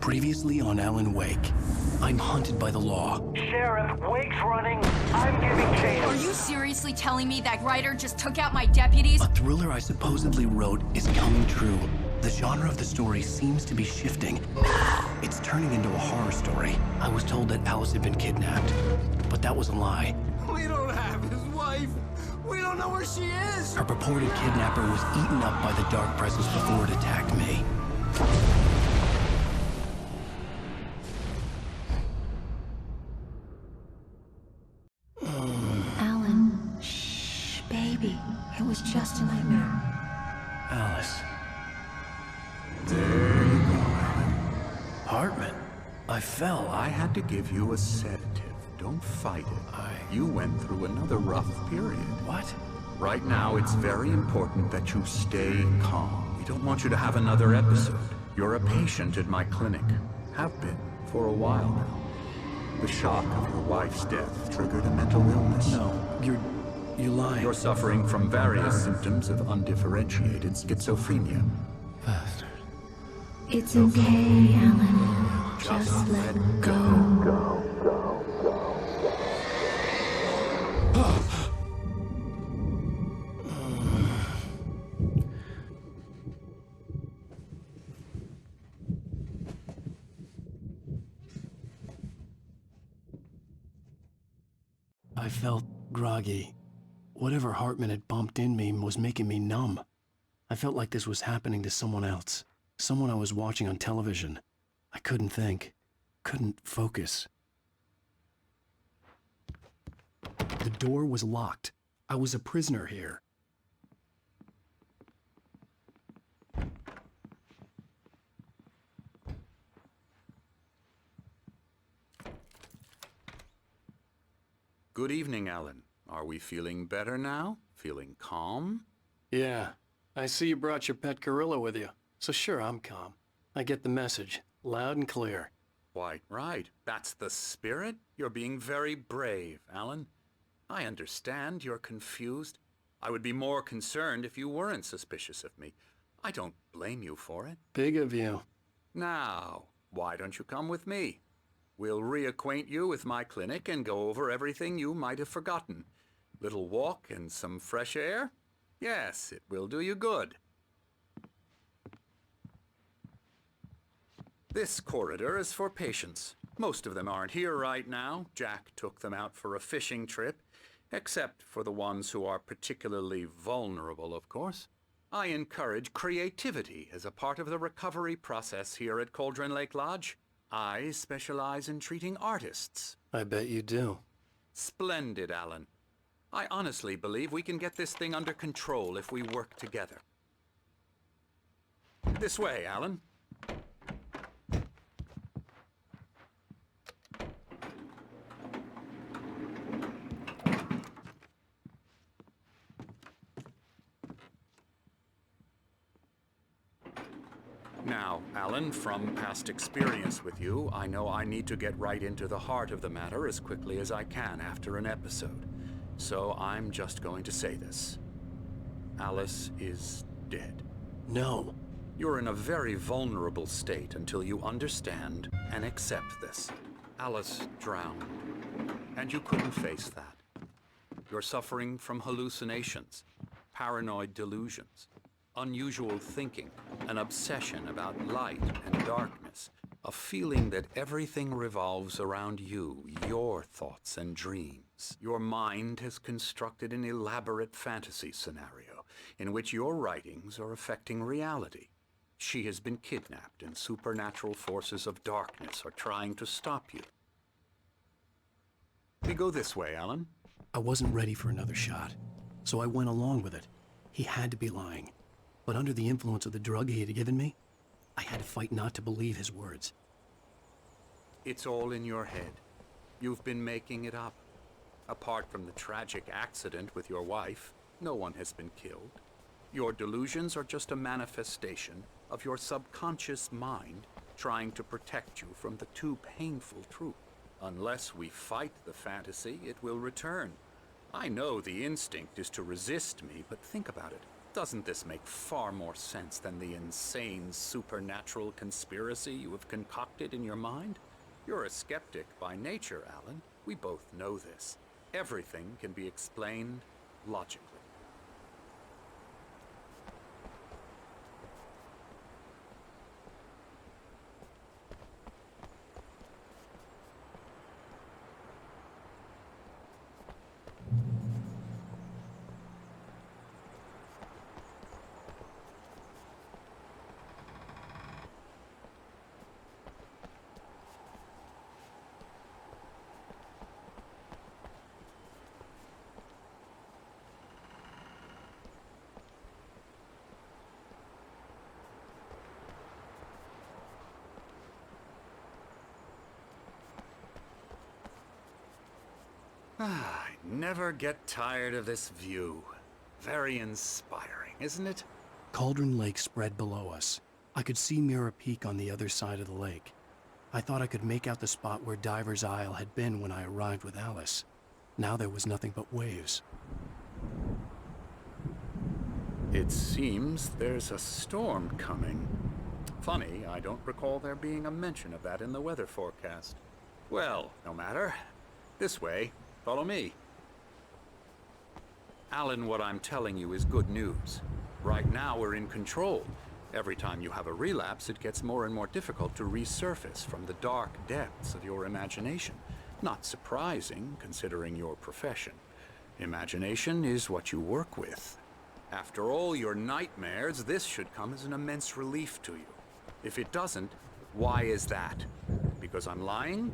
Previously on Alan Wake. I'm hunted by the law. Sheriff, Wake's running. I'm giving chase. Are you seriously telling me that writer just took out my deputies? A thriller I supposedly wrote is coming true. The genre of the story seems to be shifting. It's turning into a horror story. I was told that Alice had been kidnapped, but that was a lie. We don't have his wife. We don't know where she is. Her purported kidnapper was eaten up by the dark presence before it attacked me. Alan, shh, baby. It was just a nightmare. Alice. There you go, Alan. Hartman. I fell. I had to give you a sedative. Don't fight it. You went through another rough period. What? Right now, it's very important that you stay calm. We don't want you to have another episode. You're a patient at my clinic. Have been for a while now. The shock of your wife's death triggered a mental illness. No, you're lying. You're suffering from various symptoms of undifferentiated schizophrenia. Bastard. It's okay, Alan. Just let go. I felt groggy. Whatever Hartman had bumped in me was making me numb. I felt like this was happening to someone else. Someone I was watching on television. I couldn't think. Couldn't focus. The door was locked. I was a prisoner here. Good evening, Alan. Are we feeling better now? Feeling calm? Yeah. I see you brought your pet gorilla with you. So sure, I'm calm. I get the message. Loud and clear. Quite right. That's the spirit. You're being very brave, Alan. I understand you're confused. I would be more concerned if you weren't suspicious of me. I don't blame you for it. Big of you. Now, why don't you come with me? We'll reacquaint you with my clinic and go over everything you might have forgotten. Little walk and some fresh air? Yes, it will do you good. This corridor is for patients. Most of them aren't here right now. Jack took them out for a fishing trip, except for the ones who are particularly vulnerable, of course. I encourage creativity as a part of the recovery process here at Cauldron Lake Lodge. I specialize in treating artists. I bet you do. Splendid, Alan. I honestly believe we can get this thing under control if we work together. This way, Alan. Now, Alan, from past experience with you, I know I need to get right into the heart of the matter as quickly as I can after an episode. So I'm just going to say this. Alice is dead. No. You're in a very vulnerable state until you understand and accept this. Alice drowned, and you couldn't face that. You're suffering from hallucinations, paranoid delusions, unusual thinking, an obsession about light and darkness, a feeling that everything revolves around you, your thoughts and dreams. Your mind has constructed an elaborate fantasy scenario in which your writings are affecting reality. She has been kidnapped and supernatural forces of darkness are trying to stop you. We go this way, Alan. I wasn't ready for another shot, so I went along with it. He had to be lying. But under the influence of the drug he had given me, I had to fight not to believe his words. It's all in your head. You've been making it up. Apart from the tragic accident with your wife, no one has been killed. Your delusions are just a manifestation of your subconscious mind trying to protect you from the too painful truth. Unless we fight the fantasy, it will return. I know the instinct is to resist me, but think about it. Doesn't this make far more sense than the insane supernatural conspiracy you have concocted in your mind? You're a skeptic by nature, Alan. We both know this. Everything can be explained logically. I never get tired of this view. Very inspiring, isn't it? Cauldron Lake spread below us. I could see Mirror Peak on the other side of the lake. I thought I could make out the spot where Diver's Isle had been when I arrived with Alice. Now there was nothing but waves. It seems there's a storm coming. Funny, I don't recall there being a mention of that in the weather forecast. Well, no matter. This way. Follow me. Alan, what I'm telling you is good news. Right now we're in control. Every time you have a relapse, it gets more and more difficult to resurface from the dark depths of your imagination. Not surprising, considering your profession. Imagination is what you work with. After all your nightmares, this should come as an immense relief to you. If it doesn't, why is that? Because I'm lying?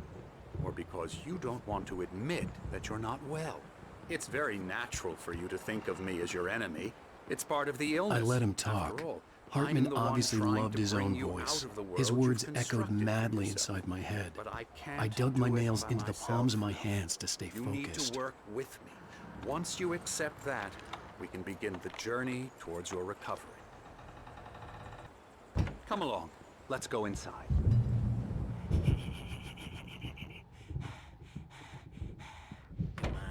Or because you don't want to admit that you're not well? It's very natural for you to think of me as your enemy. It's part of the illness. I let him talk. After all, Hartman I'm the one obviously trying loved to his bring own you voice. out of the world His you've words echoed constructed for madly yourself. inside my head. But I can't I dug my do it nails by into the myself. palms of my hands to stay You need to focused. work with me. Once you accept that, we can begin the journey towards your recovery. Come along. Let's go inside.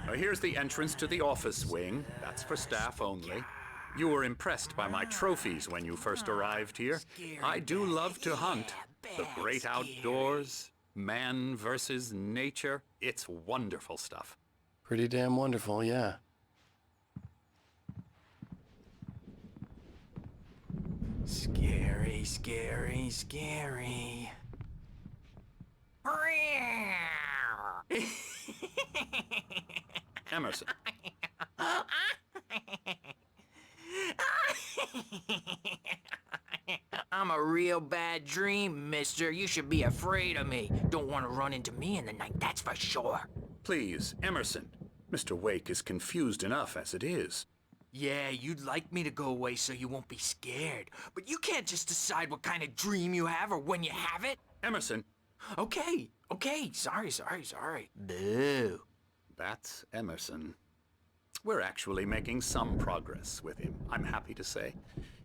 Now here's the entrance to the office wing. That's for staff only. You were impressed by my trophies when you first arrived here. I do love to hunt. The great outdoors, man versus nature. It's wonderful stuff. Pretty damn wonderful, yeah. Scary, scary, scary. Emerson. I'm a real bad dream, mister. You should be afraid of me. Don't want to run into me in the night, that's for sure. Please, Emerson. Mr. Wake is confused enough as it is. Yeah, you'd like me to go away so you won't be scared. But you can't just decide what kind of dream you have or when you have it. Emerson. Okay, sorry. Boo. That's Emerson. We're actually making some progress with him, I'm happy to say.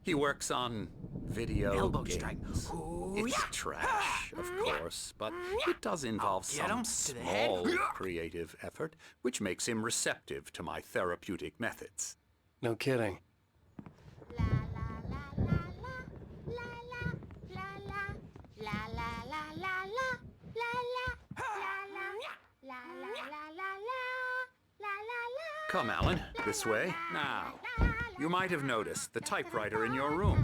He works on video Elbow games. strike. Ooh, It's yeah. trash, of course, but it does involve Get some him to the head. small creative effort, which makes him receptive to my therapeutic methods. No kidding. Come, Alan, this way. Now, you might have noticed the typewriter in your room.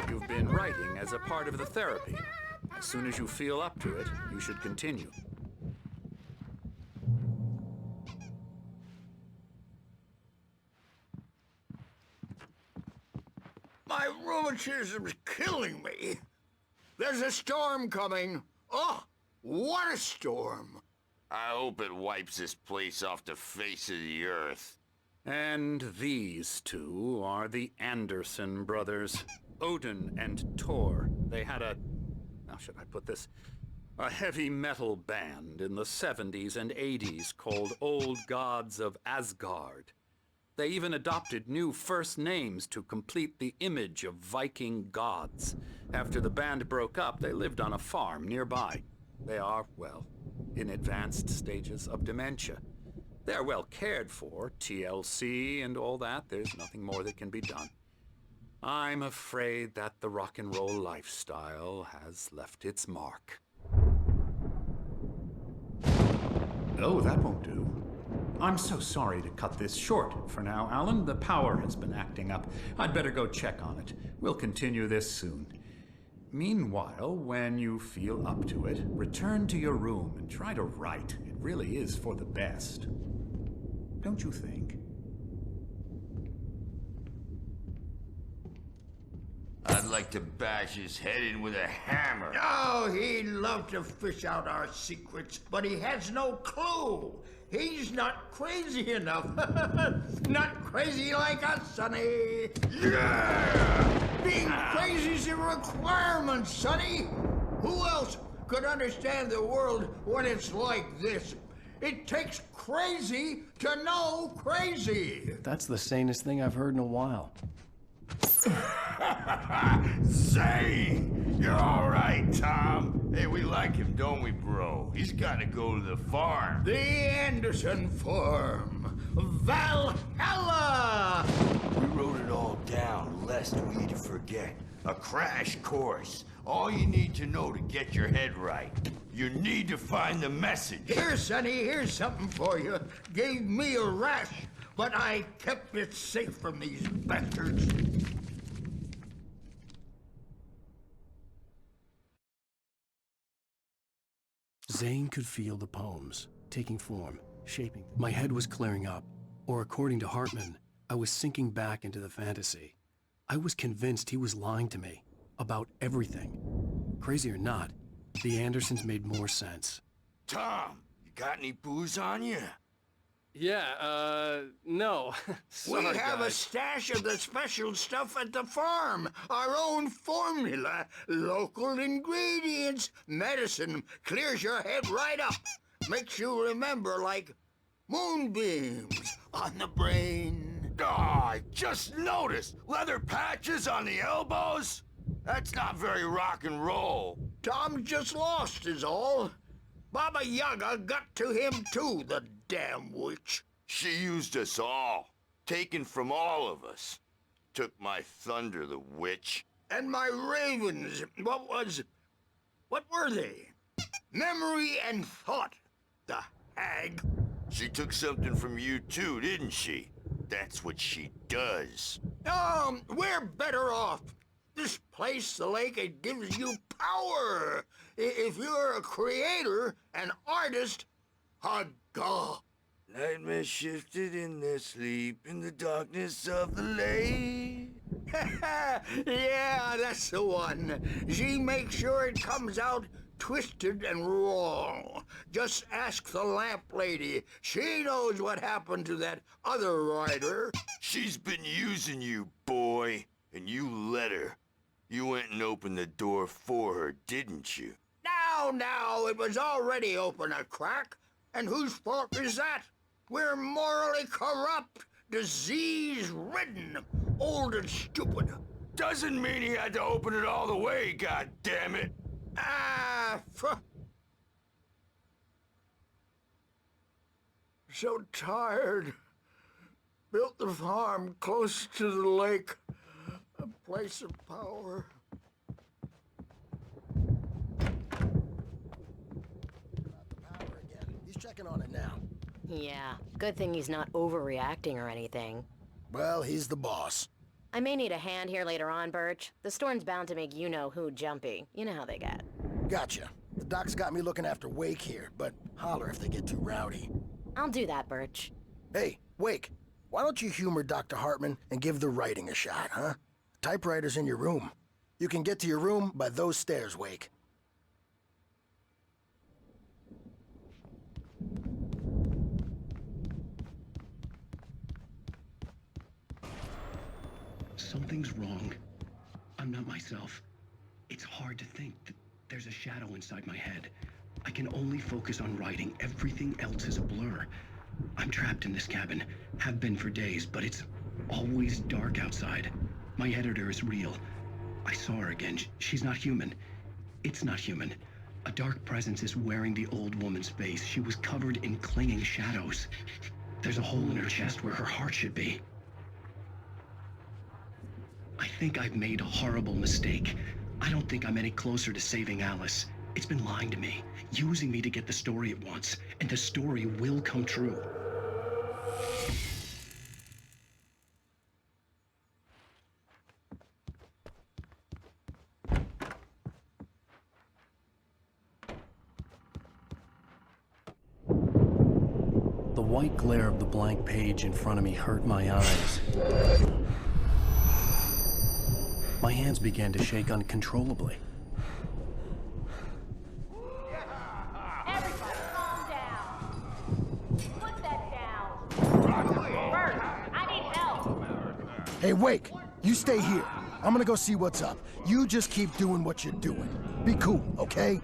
You've been writing as a part of the therapy. As soon as you feel up to it, you should continue. My rheumatism's killing me. There's a storm coming. Oh, what a storm. I hope it wipes this place off the face of the earth. And these two are the Anderson brothers, Odin and Thor. They had how should I put this? A heavy metal band in the 70s and 80s called Old Gods of Asgard. They even adopted new first names to complete the image of Viking gods. After the band broke up, they lived on a farm nearby. They are, well, in advanced stages of dementia. They're well cared for, TLC and all that. There's nothing more that can be done. I'm afraid that the rock and roll lifestyle has left its mark. Oh, that won't do. I'm so sorry to cut this short for now, Alan. The power has been acting up. I'd better go check on it. We'll continue this soon. Meanwhile, when you feel up to it, return to your room and try to write. It really is for the best. Don't you think? I'd like to bash his head in with a hammer. Oh, he'd love to fish out our secrets, but he has no clue. He's not crazy enough. Not crazy like us, Sonny. Yeah! Being crazy's a requirement, Sonny. Who else could understand the world when it's like this? It takes crazy to know crazy. That's the sanest thing I've heard in a while. Zane! You're all right, Tom. Hey, we like him, don't we, bro? He's got to go to the farm. The Anderson Farm. Valhalla! We wrote it all down, lest we'd forget. A crash course. All you need to know to get your head right. You need to find the message. Here, Sonny, here's something for you. Gave me a rash, but I kept it safe from these bastards. Zane could feel the poems, taking form, shaping. My head was clearing up, or according to Hartman, I was sinking back into the fantasy. I was convinced he was lying to me about everything. Crazy or not, the Andersons made more sense. Tom, you got any booze on you? Yeah, no. We have a stash of the special stuff at the farm. Our own formula. Local ingredients. Medicine. Clears your head right up. Makes you remember like moonbeams on the brain. Oh, I just noticed. Leather patches on the elbows? That's not very rock and roll. Tom just lost is all. Baba Yaga got to him too, the damn witch. She used us all. Taken from all of us. Took my thunder, the witch. And my ravens. What were they? Memory and thought. The hag. She took something from you too, didn't she? That's what she does. We're better off. This place, the lake, it gives you power. If you're a creator, an artist, a god. Nightmares shifted in their sleep in the darkness of the lake. Yeah, that's the one. She makes sure it comes out twisted and wrong. Just ask the lamp lady. She knows what happened to that other writer. She's been using you, boy, and you let her. You went and opened the door for her, didn't you? Now, it was already open a crack. And whose fault is that? We're morally corrupt, disease-ridden, old and stupid. Doesn't mean he had to open it all the way, goddammit. So tired. Built the farm close to the lake. A place of power. He's checking on it now. Yeah, good thing he's not overreacting or anything. Well, he's the boss. I may need a hand here later on, Birch. The storm's bound to make you-know-who jumpy. You know how they get. Gotcha. The doc's got me looking after Wake here, but holler if they get too rowdy. I'll do that, Birch. Hey, Wake, why don't you humor Dr. Hartman and give the writing a shot, huh? Typewriter's in your room. You can get to your room by those stairs, Wake. Something's wrong. I'm not myself. It's hard to think that there's a shadow inside my head. I can only focus on writing. Everything else is a blur. I'm trapped in this cabin. Have been for days, but it's always dark outside. My editor is real. I saw her again. She's not human. It's not human. A dark presence is wearing the old woman's face. She was covered in clinging shadows. There's a hole in her chest where her heart should be. I think I've made a horrible mistake. I don't think I'm any closer to saving Alice. It's been lying to me, using me to get the story it wants, and the story will come true. The white glare of the blank page in front of me hurt my eyes. My hands began to shake uncontrollably. Everybody, calm down. Put that down. Bert, I need help. Hey, Wake, you stay here. I'm gonna go see what's up. You just keep doing what you're doing. Be cool, okay?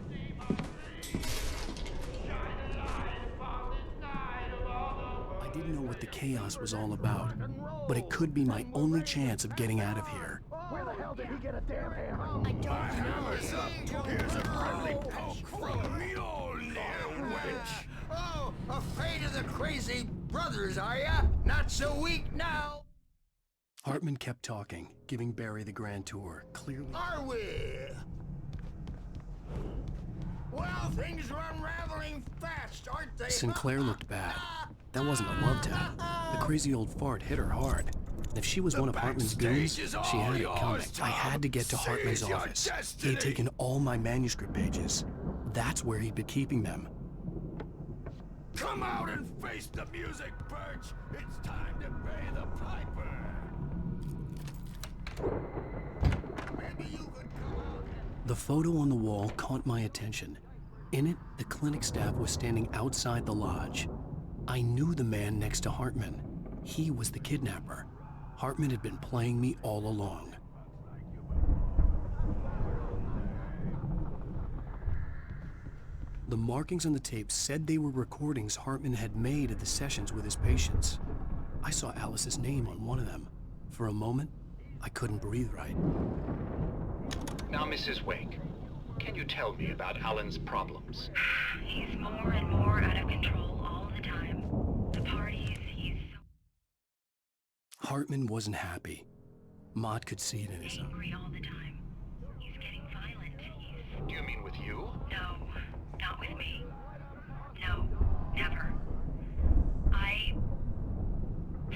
I didn't know what the chaos was all about, but it could be my only chance of getting out of here. Where the hell did he get a damn hammer? I don't know. Here's a friendly poke from me, old little wench. Oh, afraid of the crazy brothers, are ya? Not so weak now. Hartman kept talking, giving Barry the grand tour, clearly. Are we? Well, things are unraveling fast, aren't they? Sinclair looked bad. That wasn't a love tap. The crazy old fart hit her hard. If she was one of Hartman's goons, she had it coming. I had to get to Hartman's office. He had taken all my manuscript pages. That's where he'd been keeping them. Come out and face the music, Birch. It's time to pay the piper. Maybe you could come out. The photo on the wall caught my attention. In it, the clinic staff was standing outside the lodge. I knew the man next to Hartman. He was the kidnapper. Hartman had been playing me all along. The markings on the tape said they were recordings Hartman had made of the sessions with his patients. I saw Alice's name on one of them. For a moment, I couldn't breathe right. Now, Mrs. Wake, can you tell me about Alan's problems? He's more and more out of control all the time. The parties, he's so Hartman wasn't happy. Mott could see it in his eyes. angry all the time. He's getting violent. Do you mean with you? No, not with me. No, never.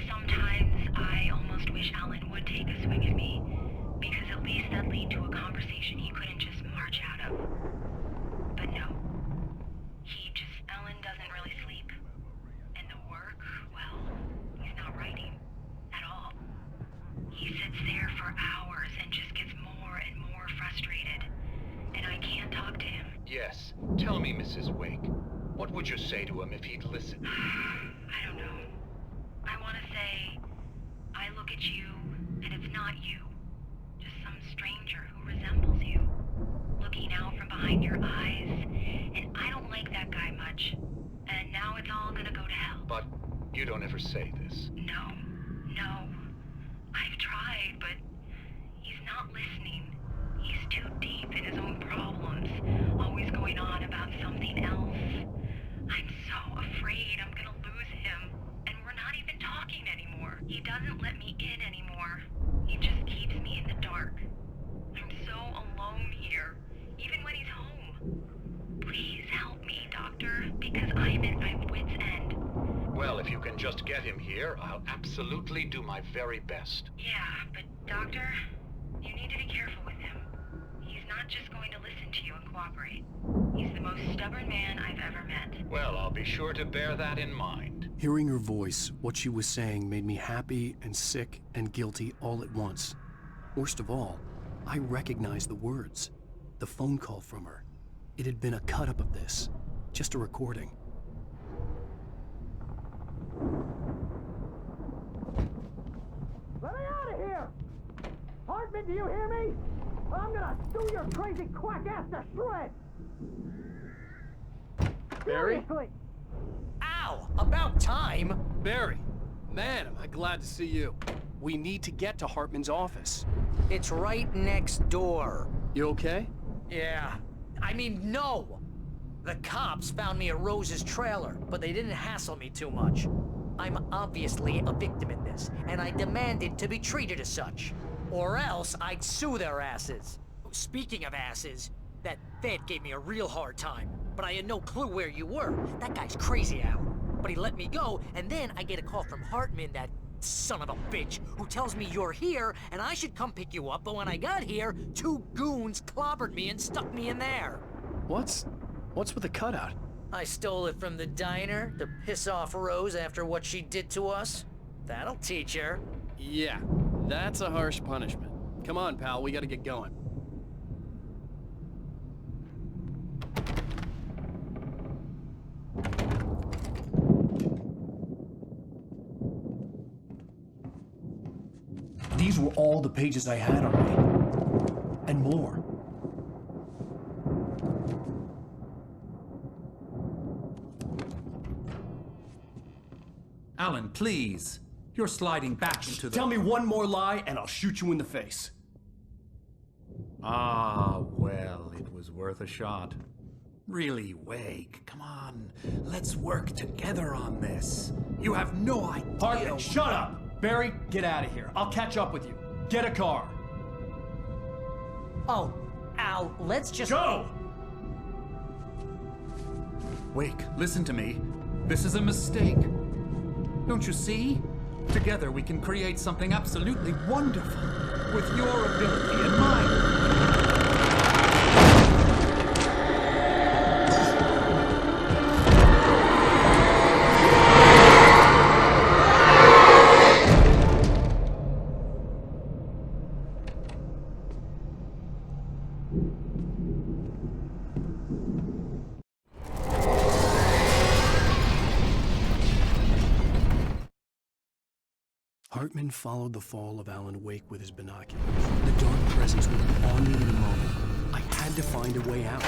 Sometimes I almost wish Alan would take a swing at me, because at least that'd lead to a conversation he couldn't just march out of. But no. Alan doesn't really sleep. And the work, well, he's not writing at all. He sits there for hours and just gets more and more frustrated. And I can't talk to him. Yes. Tell me, Mrs. Wake, what would you say to him if he'd listen? I don't know. I want to say, I look at you, and it's not you. Just some stranger who resembles you. Looking out from behind your eyes, and I don't like that guy much. And now it's all gonna go to hell. But you don't ever say this. No. I've tried, but he's not listening. He's too deep in his own problems, always going on about something else. I'm so afraid I'm gonna lose him, and we're not even talking anymore. He doesn't let me in anymore. He just keeps me in the dark. I'm so alone here, even when he's home. Please help me, Doctor, because I'm at my wit's end. Well, if you can just get him here, I'll absolutely do my very best. Yeah, but Doctor, you need to be careful with him. He's not just going to listen to you and cooperate. He's the most stubborn man I've ever met. Well, I'll be sure to bear that in mind. Hearing her voice, what she was saying made me happy and sick and guilty all at once. Worst of all, I recognized the words. The phone call from her. It had been a cut-up of this. Just a recording. Let me out of here! Hartman, do you hear me? I'm gonna stew your crazy quack ass to shreds! Barry? Seriously! Ow! About time! Barry, man, am I glad to see you. We need to get to Hartman's office. It's right next door. You okay? Yeah. I mean, no! The cops found me at Rose's trailer, but they didn't hassle me too much. I'm obviously a victim in this, and I demanded to be treated as such. Or else I'd sue their asses. Speaking of asses, that Fed gave me a real hard time, but I had no clue where you were. That guy's crazy, Al. But he let me go, and then I get a call from Hartman, that son of a bitch, who tells me you're here and I should come pick you up, but when I got here, 2 goons clobbered me and stuck me in there. What's with the cutout? I stole it from the diner to piss off Rose after what she did to us. That'll teach her. Yeah, that's a harsh punishment. Come on, pal, we gotta get going. These were all the pages I had on me. And more. Alan, please. You're sliding back into the... Tell me one more lie and I'll shoot you in the face. Ah, well, it was worth a shot. Really, Wake, come on. Let's work together on this. You have no idea... Hartman, shut up! Barry, get out of here. I'll catch up with you. Get a car. Oh, Al, let's just... Go! Wake, listen to me. This is a mistake. Don't you see? Together we can create something absolutely wonderful. With your ability and mine. Hartman followed the fall of Alan Wake with his binoculars. The dark presence would be on me in a moment. I had to find a way out.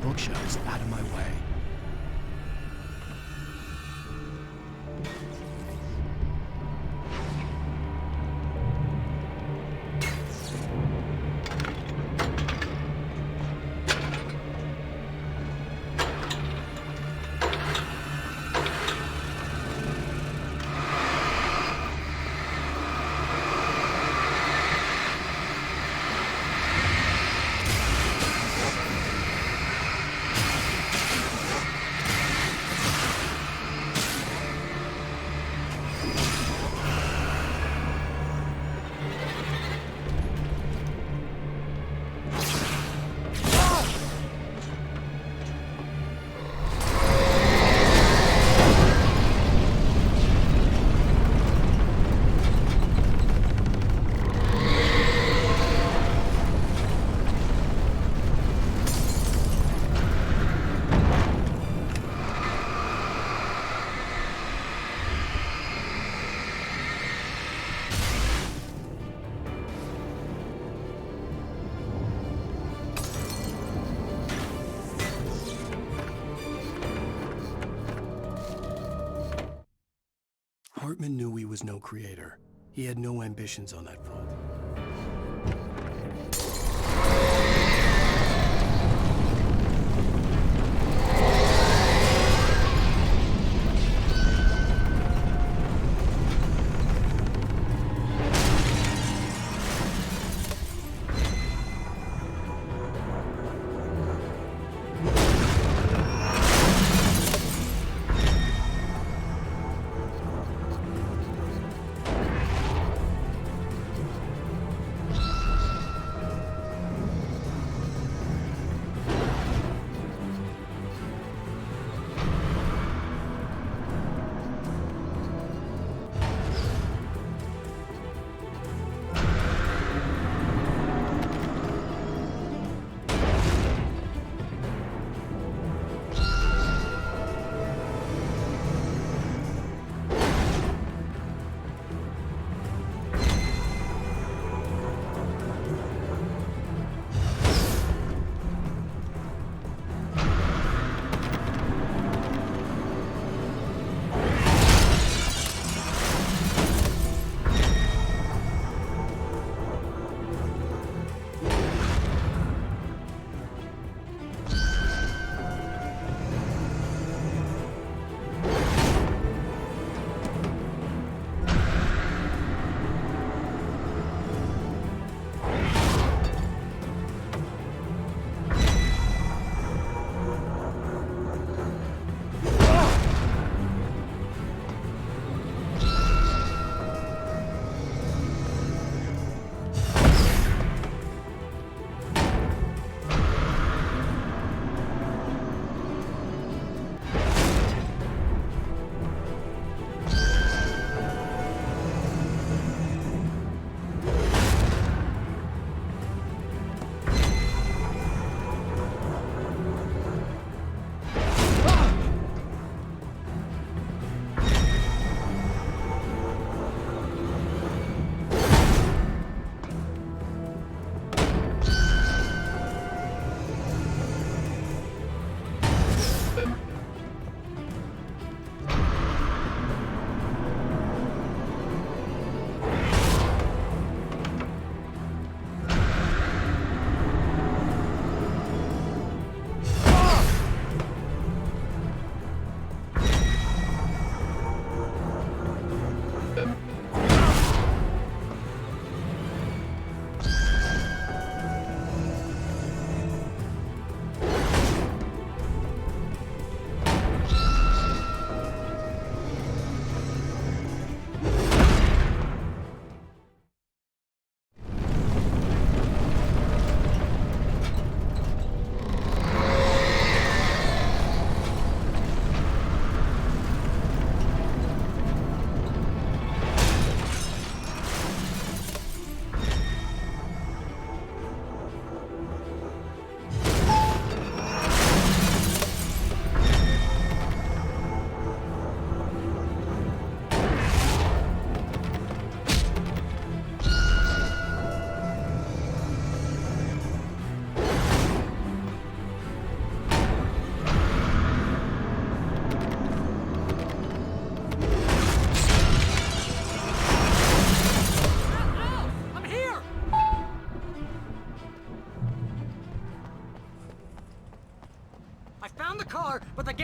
Bookshelves out of my way. Hartman knew he was no creator. He had no ambitions on that front.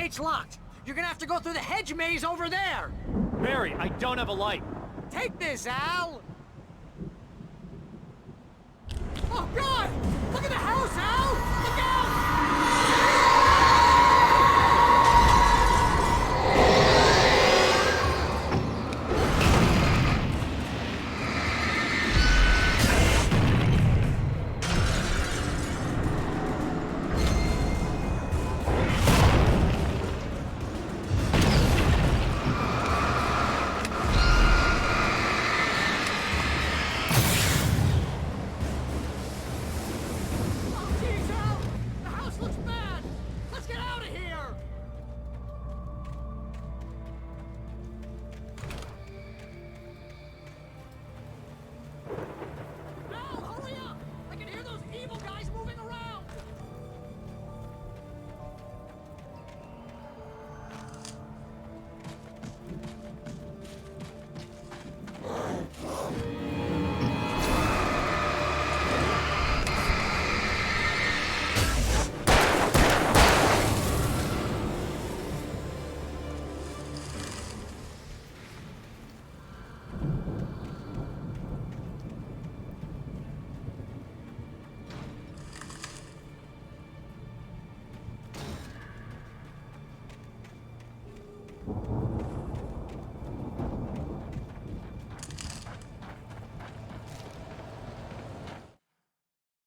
gate's locked. You're gonna have to go through the hedge maze over there. Barry, I don't have a light. Take this, Al. Oh, God! Look at the house, Al! Look out!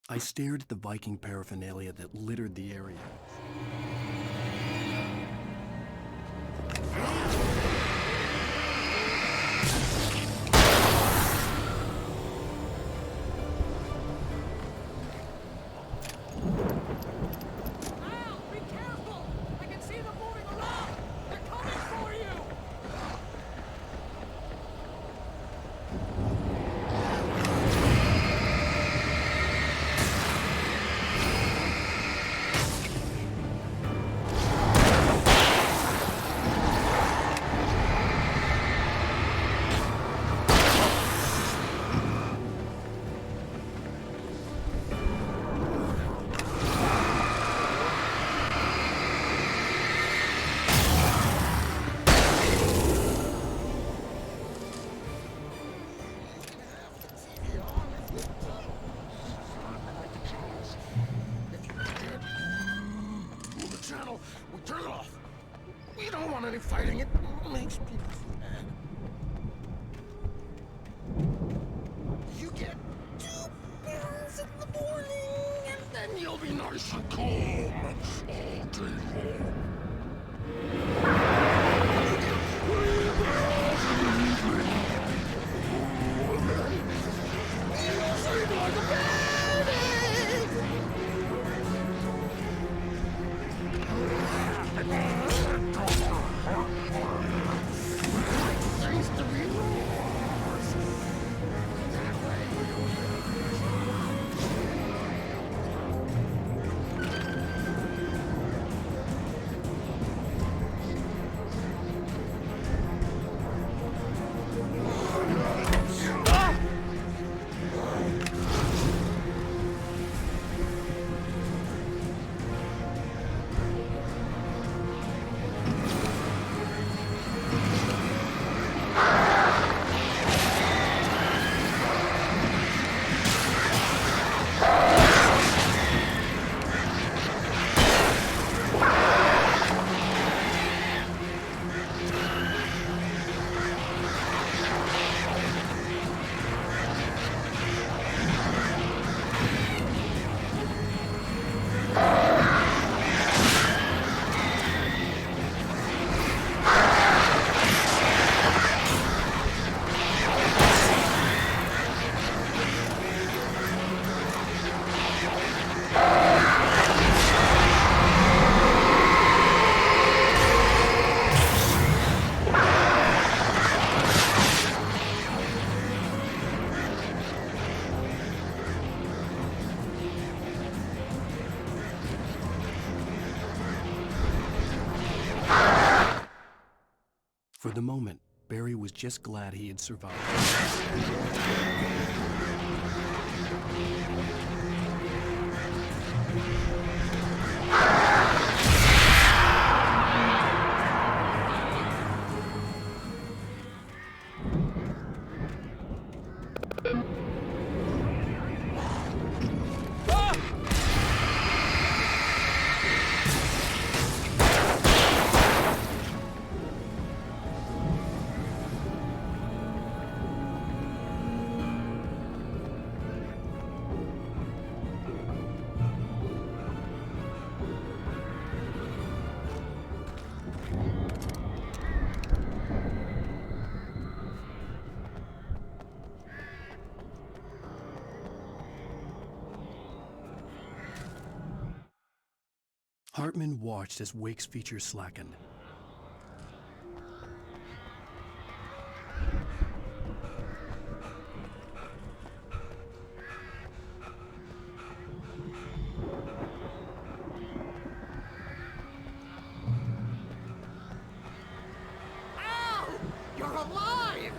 I stared at the Viking paraphernalia that littered the area. Turn it off. We don't want any fighting. It makes people mad. You get 2 pills in the morning, and then you'll be nice and calm all day long. You get 3 pills in the evening. And then you'll sleep like a baby. For the moment, Barry was just glad he had survived. Hartman watched as Wake's features slackened. Al! You're alive!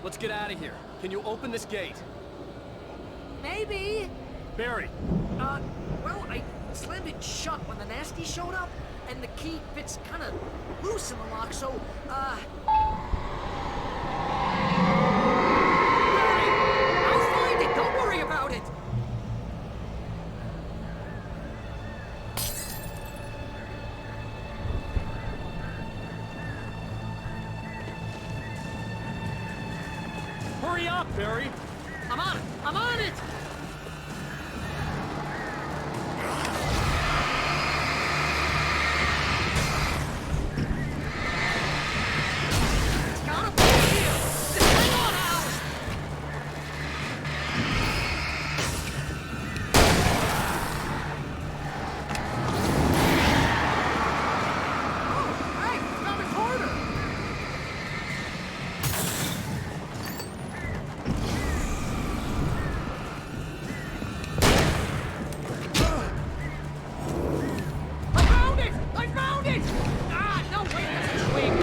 Let's get out of here. Can you open this gate? Maybe. Barry! Well, I slammed it shut when the nasty showed up, and the key fits kind of loose in the lock, so, Barry, I'll find it! Don't worry about it! Hurry up, Barry! I'm on it! I'm on it! It's gotta be here! Just hang on, Al! Oh, hey, it's got a corner! I found it! I found it! Ah, no, wait, that's a swing.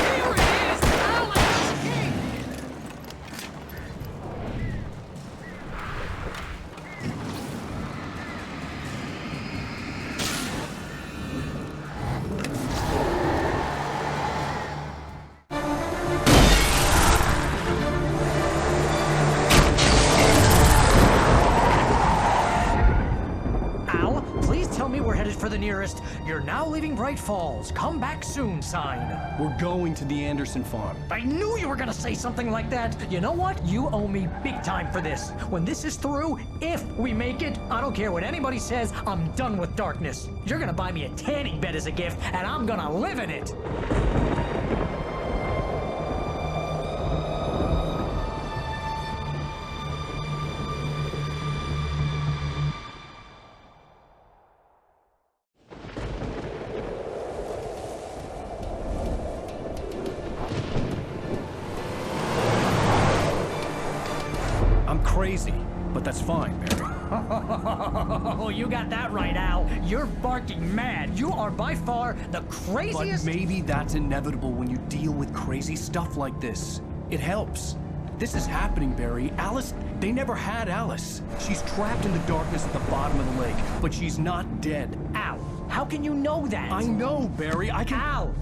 Here it is! Alex King! Al, please tell me we're headed for the nearest "You're now leaving Bright Falls. Come back soon" sign. We're going to the Anderson farm. I knew you were gonna say something like that. You know what? You owe me big time for this. When this is through, if we make it, I don't care what anybody says, I'm done with darkness. You're gonna buy me a tanning bed as a gift, and I'm gonna live in it. I'm crazy, but that's fine, Barry. Oh, you got that right, Al. You're barking mad. You are by far the But craziest. maybe that's inevitable when you deal with crazy stuff like this. It helps. This is happening, Barry. Alice, they never had Alice. She's trapped in the darkness at the bottom of the lake, but she's not dead. Al, how can you know that? I know, Barry. I can... Al,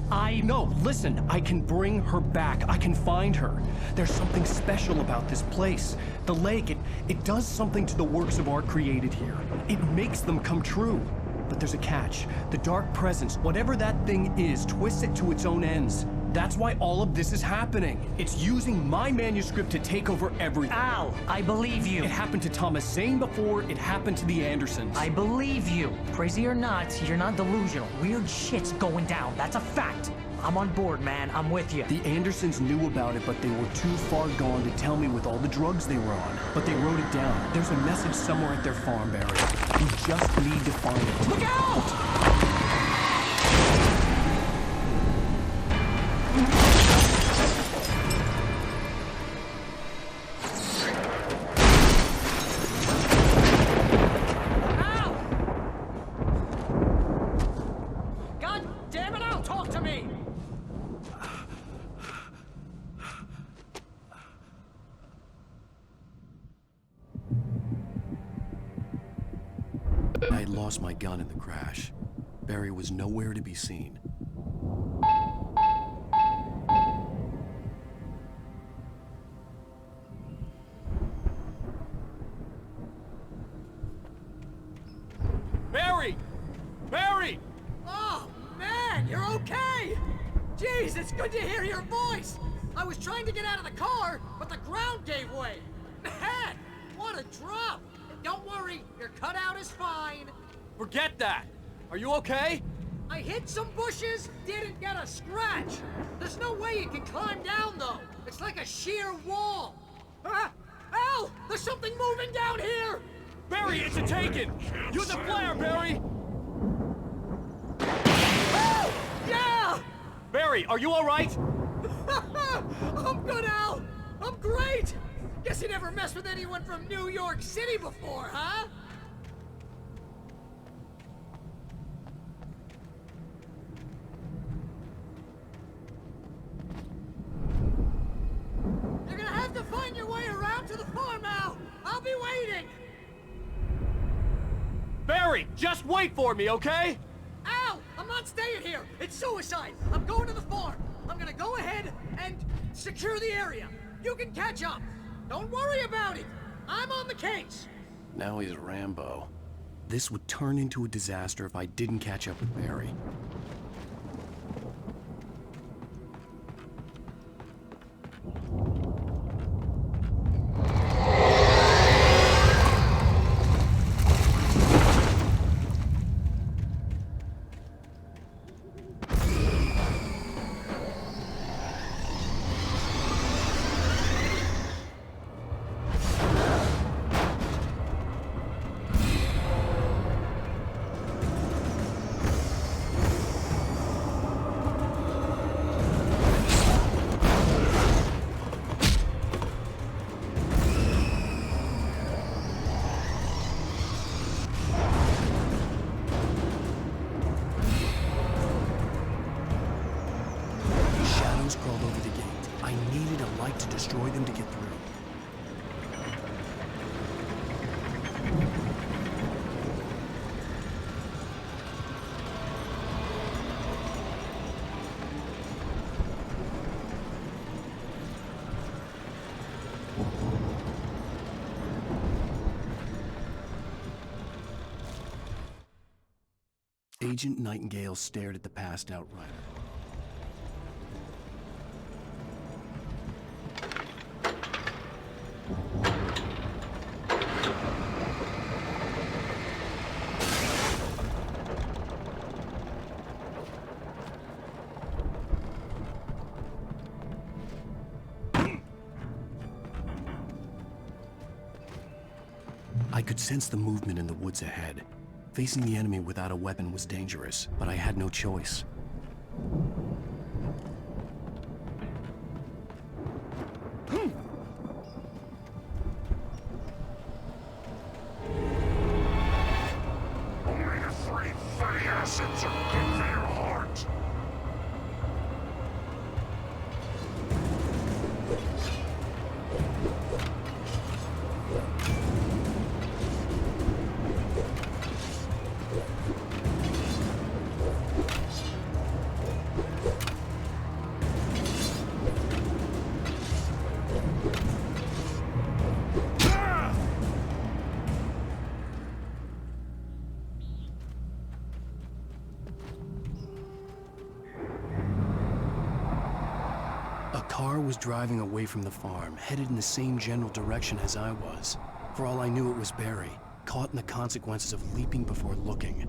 No, listen. I can bring her back. I can find her. There's something special about this place. The lake, it does something to the works of art created here. It makes them come true. But there's a catch. The dark presence, whatever that thing is, twists it to its own ends. That's why all of this is happening. It's using my manuscript to take over everything. Al, I believe you. It happened to Thomas Zane before, it happened to the Andersons. I believe you. Crazy or not, you're not delusional. Weird shit's going down. That's a fact. I'm on board, man. I'm with you. The Andersons knew about it, but they were too far gone to tell me with all the drugs they were on. But they wrote it down. There's a message somewhere at their farm, Barry. You just need to find it. Look out! God damn it, Al, talk to me! I had lost my gun in the crash. Barry was nowhere to be seen. Barry! Barry! Oh, man, you're okay! Jeez, it's good to hear your voice! I was trying to get out of the car, but the ground gave way! Man, what a drop! Don't worry, your cutout is fine. Forget that! Are you okay? I hit some bushes, didn't get a scratch. There's no way you can climb down, though. It's like a sheer wall. Al! There's something moving down here! Barry, it's a taken! Use a flare, Barry! Oh! Yeah! Barry, are you alright? I'm good, Al! I'm great! Guess you never messed with anyone from New York City before, huh? You're gonna have to find your way around to the farm, Al! I'll be waiting! Barry, just wait for me, okay? Al! I'm not staying here! It's suicide! I'm going to the farm! I'm gonna go ahead and secure the area! You can catch up! Don't worry about it! I'm on the case! Now he's Rambo. This would turn into a disaster if I didn't catch up with Barry. Crawled over the gate. I needed a light to destroy them to get through. Agent Nightingale stared at the passed-out rider. I could sense the movement in the woods ahead. Facing the enemy without a weapon was dangerous, but I had no choice. Only the three fatty acids are good for your heart. A car was driving away from the farm, headed in the same general direction as I was. For all I knew, it was Barry, caught in the consequences of leaping before looking.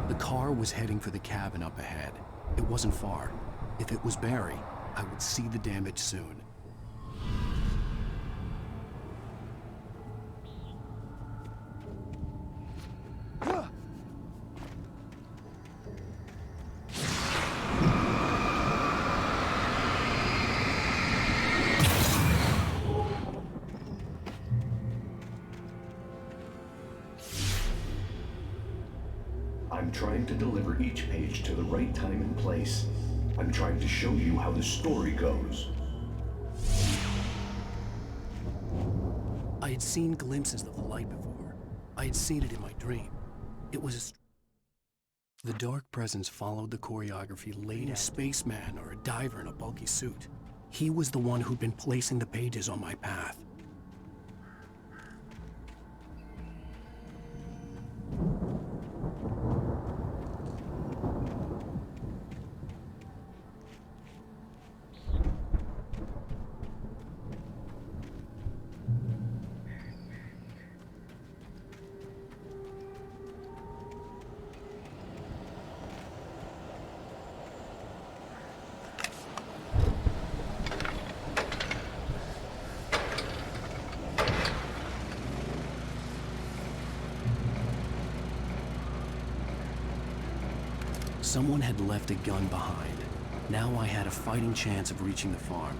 The car was heading for the cabin up ahead. It wasn't far. If it was Barry, I would see the damage soon. I'm trying to deliver each page to the right time and place. I'm trying to show you how the story goes. I had seen glimpses of the light before. I had seen it in my dream. It was the dark presence followed the choreography laid a spaceman or a diver in a bulky suit. He was the one who'd been placing the pages on my path. Someone had left a gun behind. Now I had a fighting chance of reaching the farm.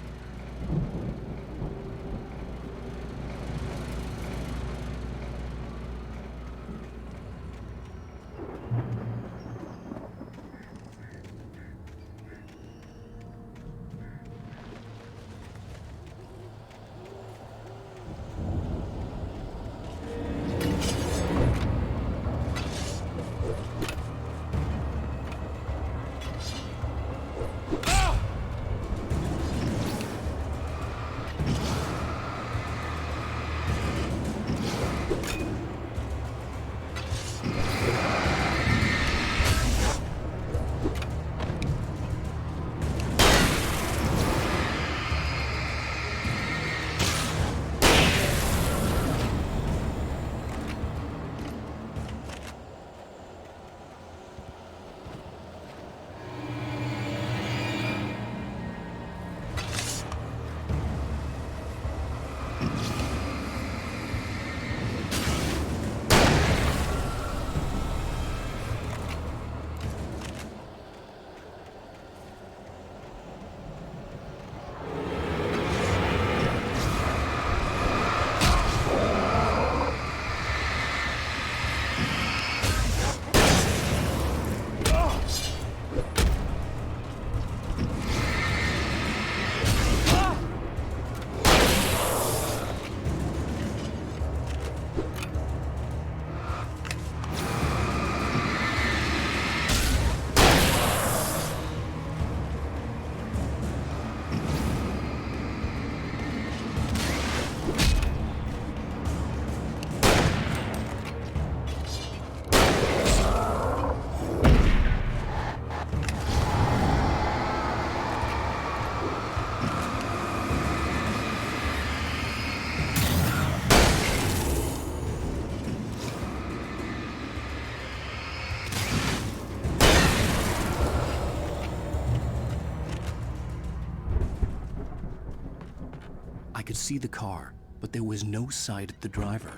I could see the car, but there was no sight of the driver.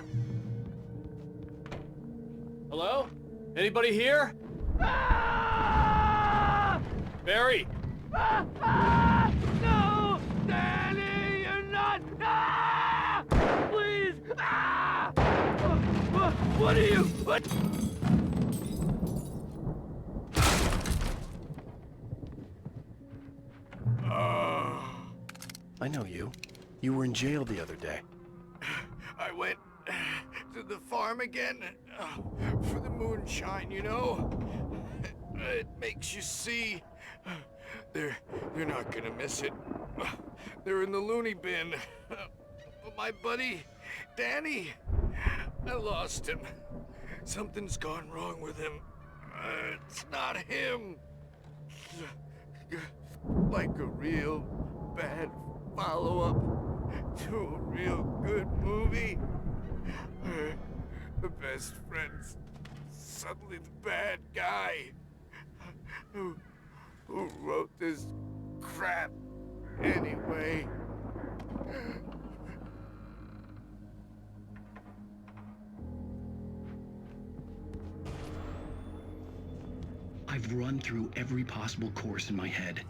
Hello? Anybody here? Barry! No! Danny, you're not! Please! What are you? What? I know you. You were in jail the other day. I went to the farm again for the moonshine, you know? It makes you see. You're not gonna miss it. They're in the loony bin. But my buddy, Danny, I lost him. Something's gone wrong with him. It's not him. Like a real bad follow-up to a real good movie. The best friend's suddenly the bad guy. Who wrote this crap anyway? I've run through every possible course in my head.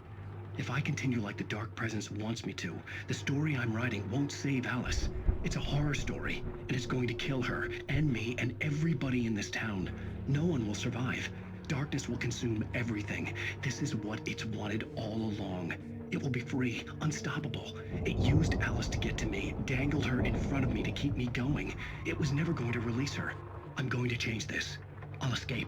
If I continue like the Dark Presence wants me to, the story I'm writing won't save Alice. It's a horror story, and it's going to kill her, and me, and everybody in this town. No one will survive. Darkness will consume everything. This is what it's wanted all along. It will be free, unstoppable. It used Alice to get to me, dangled her in front of me to keep me going. It was never going to release her. I'm going to change this. I'll escape.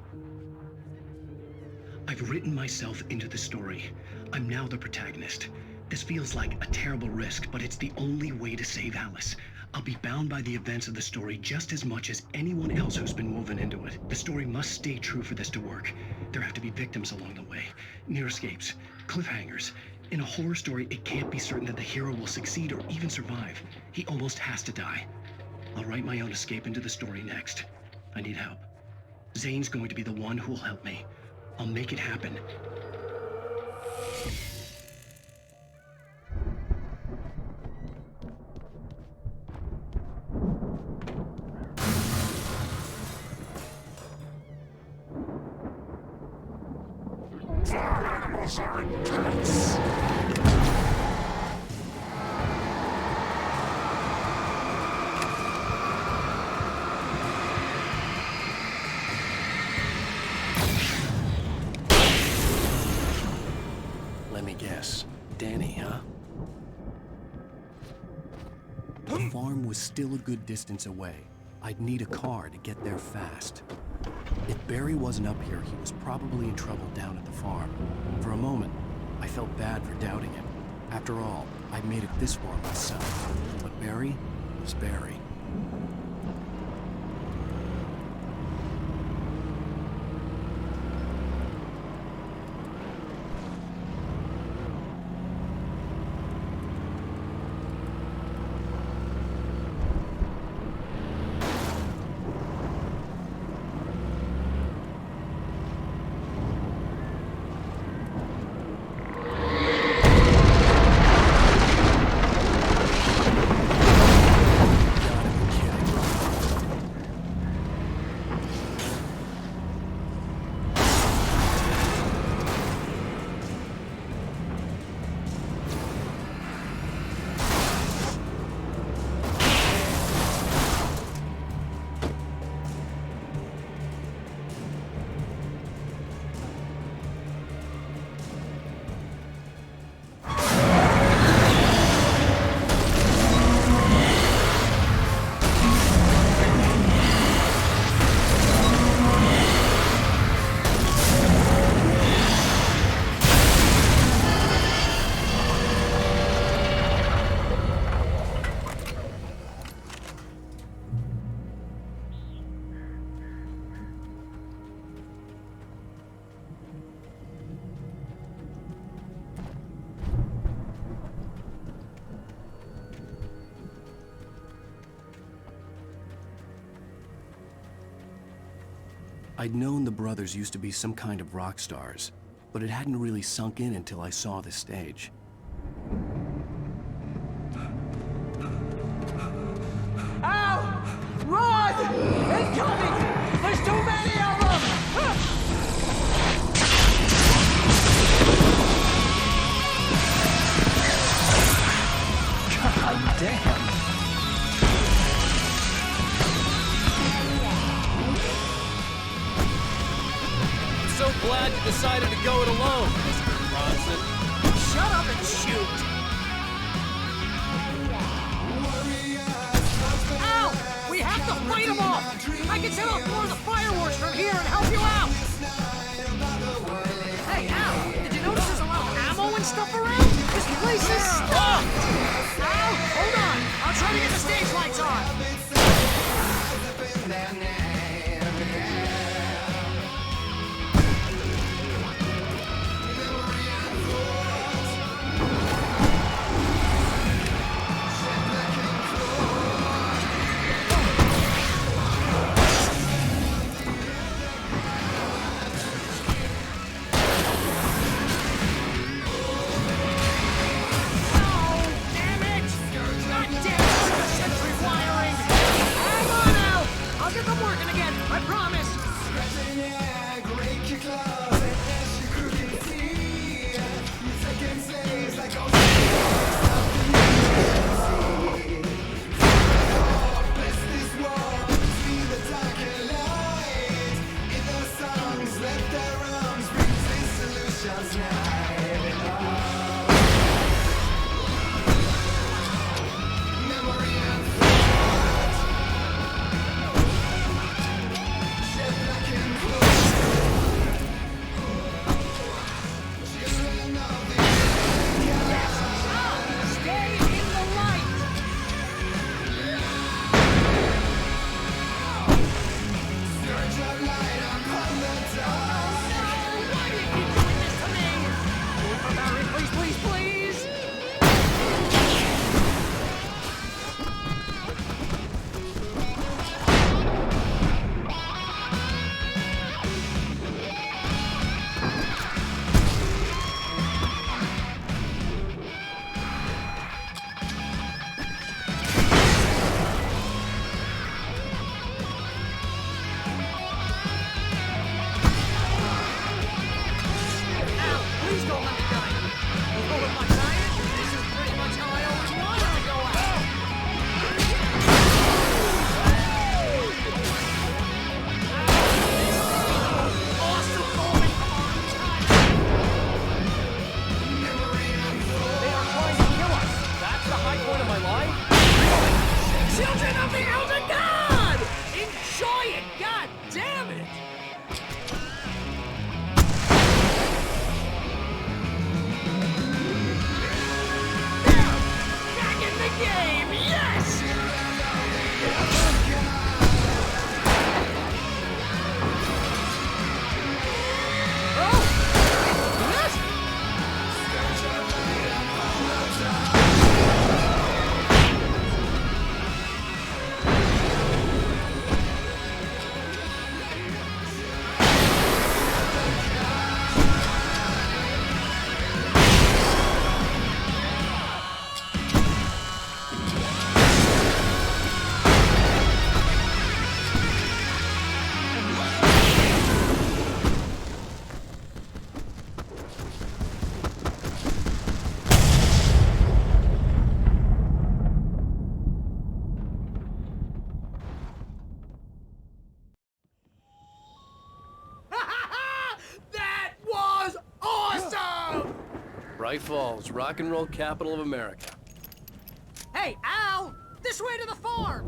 I've written myself into the story. I'm now the protagonist. This feels like a terrible risk, but it's the only way to save Alice. I'll be bound by the events of the story just as much as anyone else who's been woven into it. The story must stay true for this to work. There have to be victims along the way, near escapes, cliffhangers. In a horror story, it can't be certain that the hero will succeed or even survive. He almost has to die. I'll write my own escape into the story next. I need help. Zane's going to be the one who will help me. I'll make it happen. Let me guess. Danny, huh? The farm was still a good distance away. I'd need a car to get there fast. If Barry wasn't up here, he was probably in trouble down at the farm. For a moment, I felt bad for doubting him. After all, I'd made it this far myself. But Barry was Barry. I'd known the brothers used to be some kind of rock stars, but it hadn't really sunk in until I saw the stage. Ow! Run! Incoming! There's too many of them! God damn. So glad you decided to go it alone, Mr. Bronson. Shut up and shoot! Ow! We have to fight them off! I can set off more of the fireworks from here and help you out! Hey, Al, did you notice there's a lot of ammo and stuff around? This place is stuffed! Al, hold on! I'll try to get the stage lights on! Please, please, please! Please don't let me die. You know what my diet? This is pretty much how I always wanted to go out. Awesome moment from our time. They are trying to kill us. That's the high point of my life? Children of the Elder God! Enjoy it! God damn it! Back in the game! Yes! Oh! Yes! That was awesome! Bright Falls, rock and roll capital of America. Hey, Al! This way to the farm!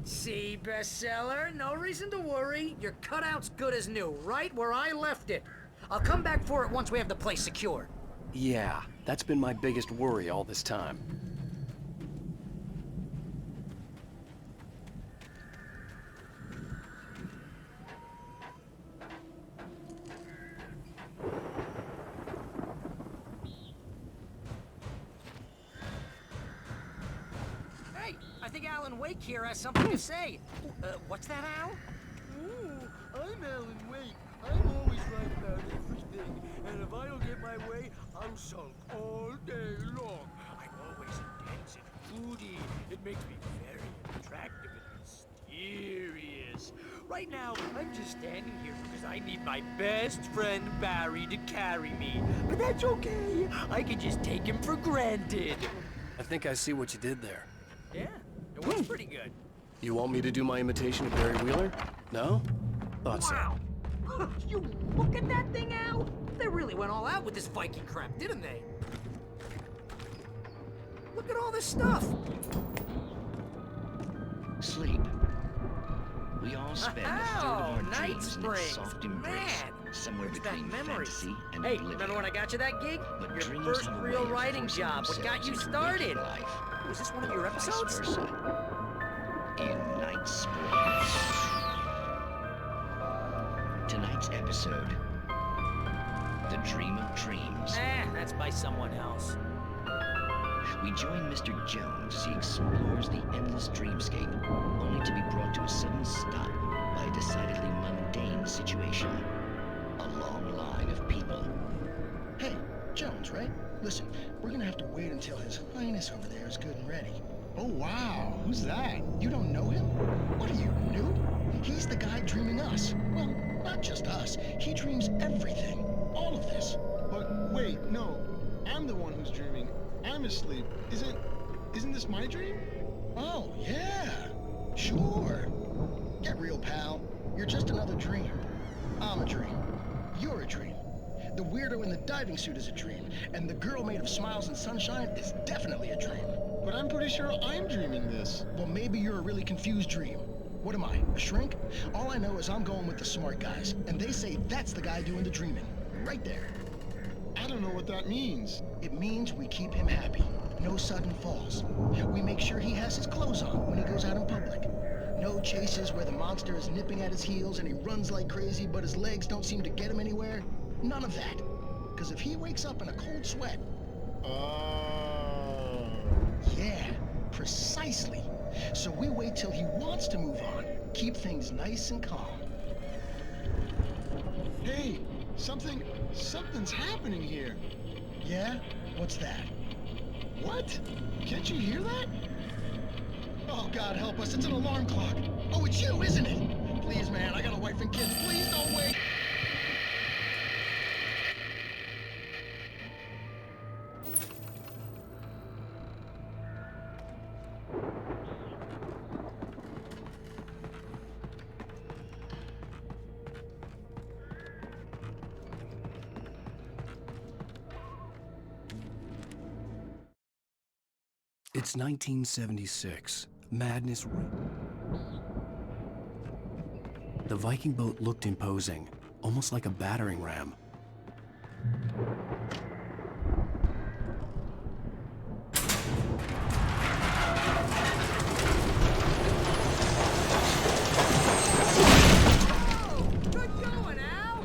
See, bestseller? No reason to worry. Your cutout's good as new, right where I left it. I'll come back for it once we have the place secured. Yeah, that's been my biggest worry all this time. Hey, I think Alan Wake here has something to say. What's that, Al? Ooh, I'm Alan Wake. I'm always right about everything. And if I don't get my way, I'm sulk all day long. I'm always intense and moody. It makes me very attractive and mysterious. Right now, I'm just standing here because I need my best friend Barry to carry me. But that's okay. I can just take him for granted. I think I see what you did there. Yeah, it was pretty good. You want me to do my imitation of Barry Wheeler? No? Thought so. Wow! You look at that thing, Al! They really went all out with this Viking crap, didn't they? Look at all this stuff! Sleep. We all spend a third of our Night dreams in its Springs. soft embrace, Man, somewhere it's that between memory. fantasy and Hey, oblivion. remember when I got you that gig? But Your dreams first have a way real of writing forcing job. What got you themselves into started? waking life, Was this one of your or vice episodes? versa. In Night Springs. Tonight's episode, The Dream of Dreams. That's by someone else. We join Mr. Jones as he explores the endless dreamscape, only to be brought to a sudden stop by a decidedly mundane situation. A long line of people. Hey, Jones, right? Listen, we're gonna have to wait until His Highness over there is good and ready. Oh, wow. Who's that? You don't know him? What are you, noob? He's the guy dreaming us. Well, not just us. He dreams everything. All of this. But wait, no. I'm the one who's dreaming. I'm asleep. Isn't this my dream? Oh, yeah. Sure. Get real, pal. You're just another dream. I'm a dream. You're a dream. The weirdo in the diving suit is a dream, and the girl made of smiles and sunshine is definitely a dream. But I'm pretty sure I'm dreaming this. Well, maybe you're a really confused dream. What am I, a shrink? All I know is I'm going with the smart guys, and they say that's the guy doing the dreaming. Right there. I don't know what that means. It means we keep him happy. No sudden falls. We make sure he has his clothes on when he goes out in public. No chases where the monster is nipping at his heels and he runs like crazy, but his legs don't seem to get him anywhere. None of that. Because if he wakes up in a cold sweat... Yeah, precisely. So we wait till he wants to move on. Keep things nice and calm. Hey, something's happening here. Yeah? What's that? What? Can't you hear that? Oh, God help us, it's an alarm clock. Oh, it's you, isn't it? Please, man, I got a wife and kids. Please don't wait. It's 1976. Madness. The Viking boat looked imposing, almost like a battering ram. Good going, Al!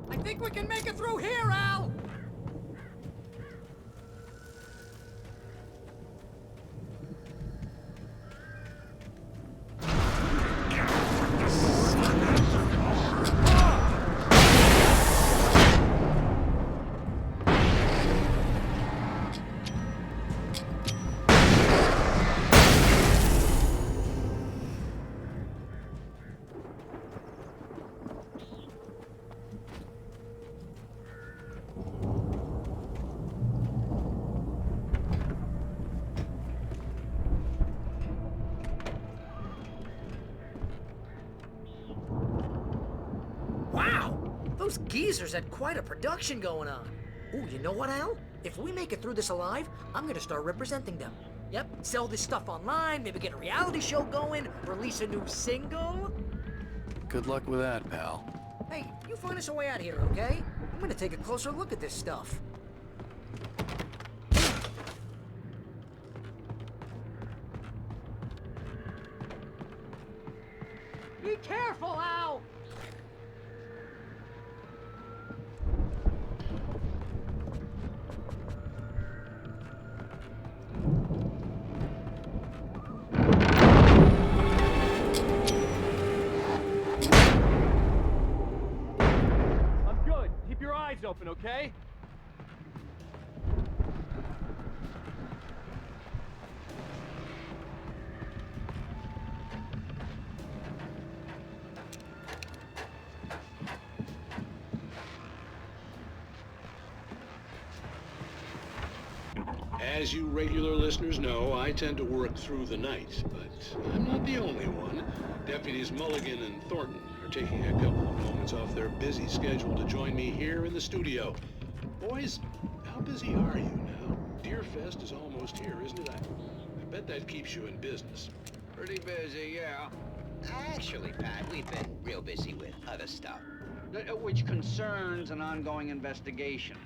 I think we can make it through here, Al! Wow! Those geezers had quite a production going on. Ooh, you know what, Al? If we make it through this alive, I'm gonna start representing them. Yep, sell this stuff online, maybe get a reality show going, release a new single. Good luck with that, pal. Hey, you find us a way out of here, okay? I'm gonna take a closer look at this stuff. Be careful, Al! I'm good. Keep your eyes open, okay? As you regular listeners know, I tend to work through the night, but I'm not the only one. Deputies Mulligan and Thornton are taking a couple of moments off their busy schedule to join me here in the studio. Boys, how busy are you now? Deerfest is almost here, isn't it? I bet that keeps you in business. Pretty busy, yeah. Actually, Pat, we've been real busy with other stuff, which concerns an ongoing investigation.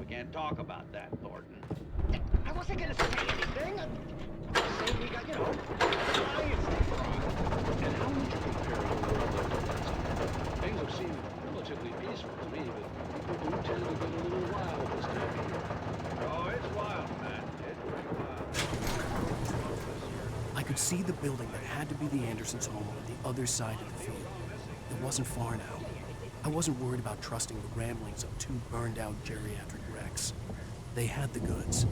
We can't talk about that, Thornton. I wasn't gonna say anything. I say we got, science. And how would you compare your world like to that? Things have seemed relatively peaceful to me, but people do tend to get a little wild this time of year. Oh, it's wild, man. It's pretty wild. see the building that had to be the Andersons' home on the other side of the field. It wasn't far now. I wasn't worried about trusting the ramblings of two burned-out geriatric wrecks. They had the goods.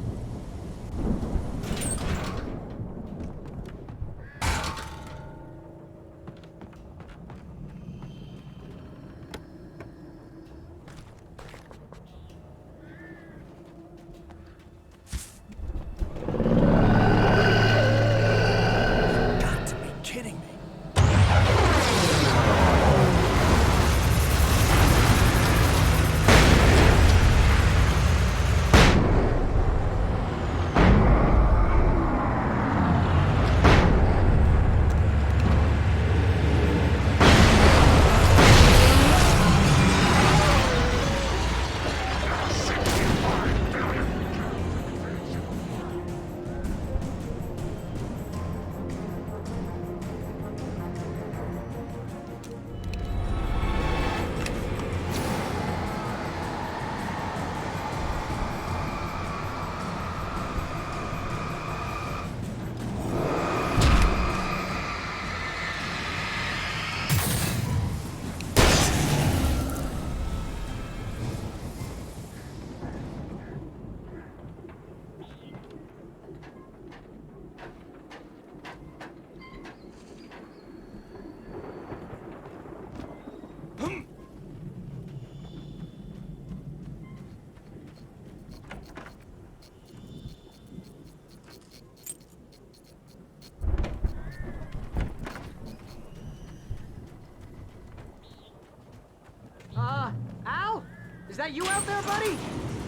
Al? Is that you out there, buddy?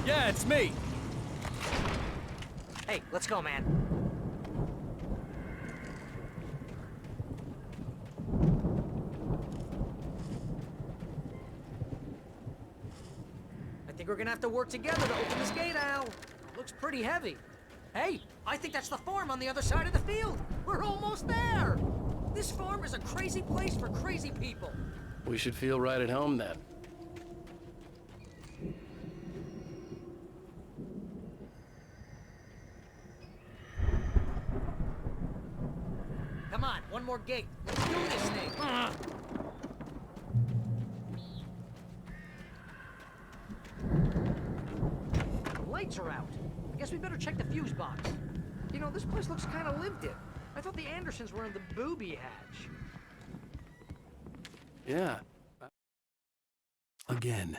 Yeah, it's me. Hey, let's go, man. I think we're gonna have to work together to open this gate, Al. It looks pretty heavy. Hey, I think that's the farm on the other side of the field. We're almost there. This farm is a crazy place for crazy people. We should feel right at home then. Come on, one more gate. Let's do this thing. The lights are out. I guess we better check the fuse box. You know, this place looks kind of lived in. I thought the Andersons were in the booby hatch. Yeah. Again,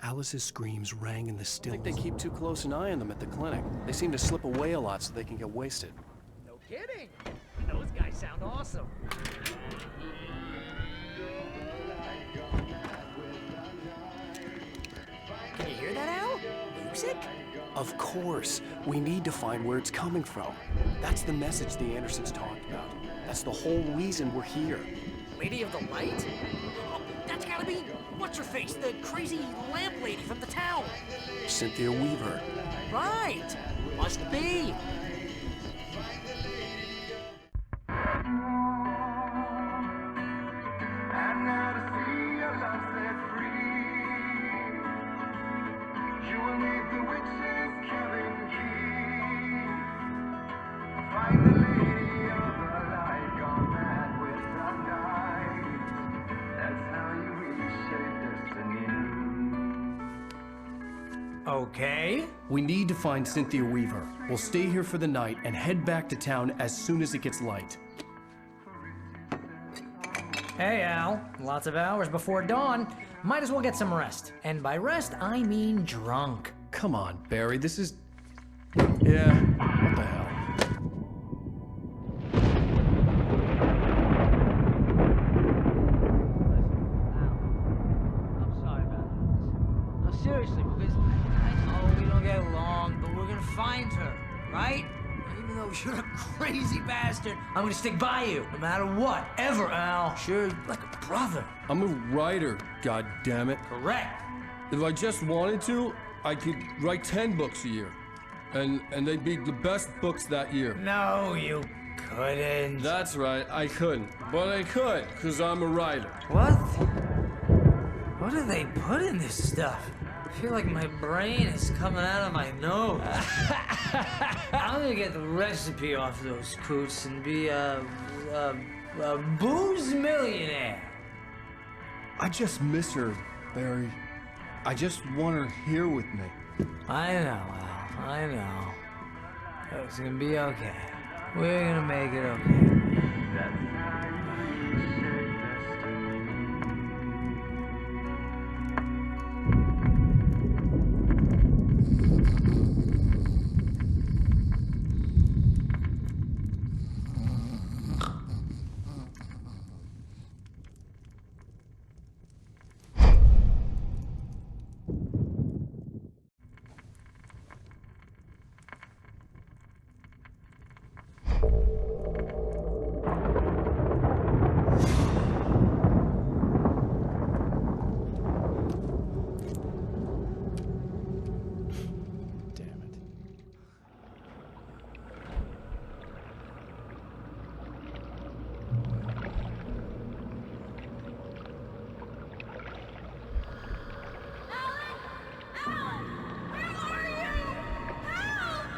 Alice's screams rang in the stillness. I think they keep too close an eye on them at the clinic. They seem to slip away a lot so they can get wasted. No kidding. Those guys sound awesome. You hear that, Al? Music? Of course. We need to find where it's coming from. That's the message the Andersons talked about. That's the whole reason we're here. Lady of the Light? Oh, that's gotta be what's-her-face, the crazy lamp lady from the town. Cynthia Weaver. Right. Must be. Okay. We need to find Cynthia Weaver. We'll stay here for the night and head back to town as soon as it gets light. Hey, Al. Lots of hours before dawn. Might as well get some rest. And by rest, I mean drunk. Come on, Barry. This is... Yeah, what the hell? I'm sorry about this. No, seriously, because I know we don't get along, but we're gonna find her, right? Even though you're a crazy bastard, I'm gonna stick by you, no matter what, ever, Al. Sure, like a brother. I'm a writer, goddammit. Correct. If I just wanted to, I could write 10 books a year. And they'd be the best books that year. No, you couldn't. That's right, I couldn't. But I could, because I'm a writer. What? What do they put in this stuff? I feel like my brain is coming out of my nose. I'm gonna get the recipe off those coots and be a booze millionaire. I just miss her, Barry. I just want her here with me. I know, Al. I know. It's gonna be okay. We're gonna make it okay.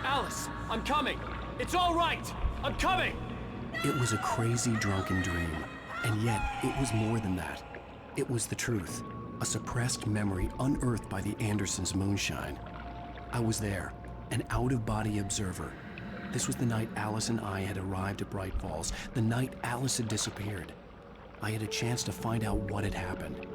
Alice, I'm coming. It's all right. I'm coming. It was a crazy drunken dream, and yet it was more than that. It was the truth, a suppressed memory unearthed by the Andersons' moonshine. I was there, an out-of-body observer. This was the night Alice and I had arrived at Bright Falls, the night Alice had disappeared. I had a chance to find out what had happened.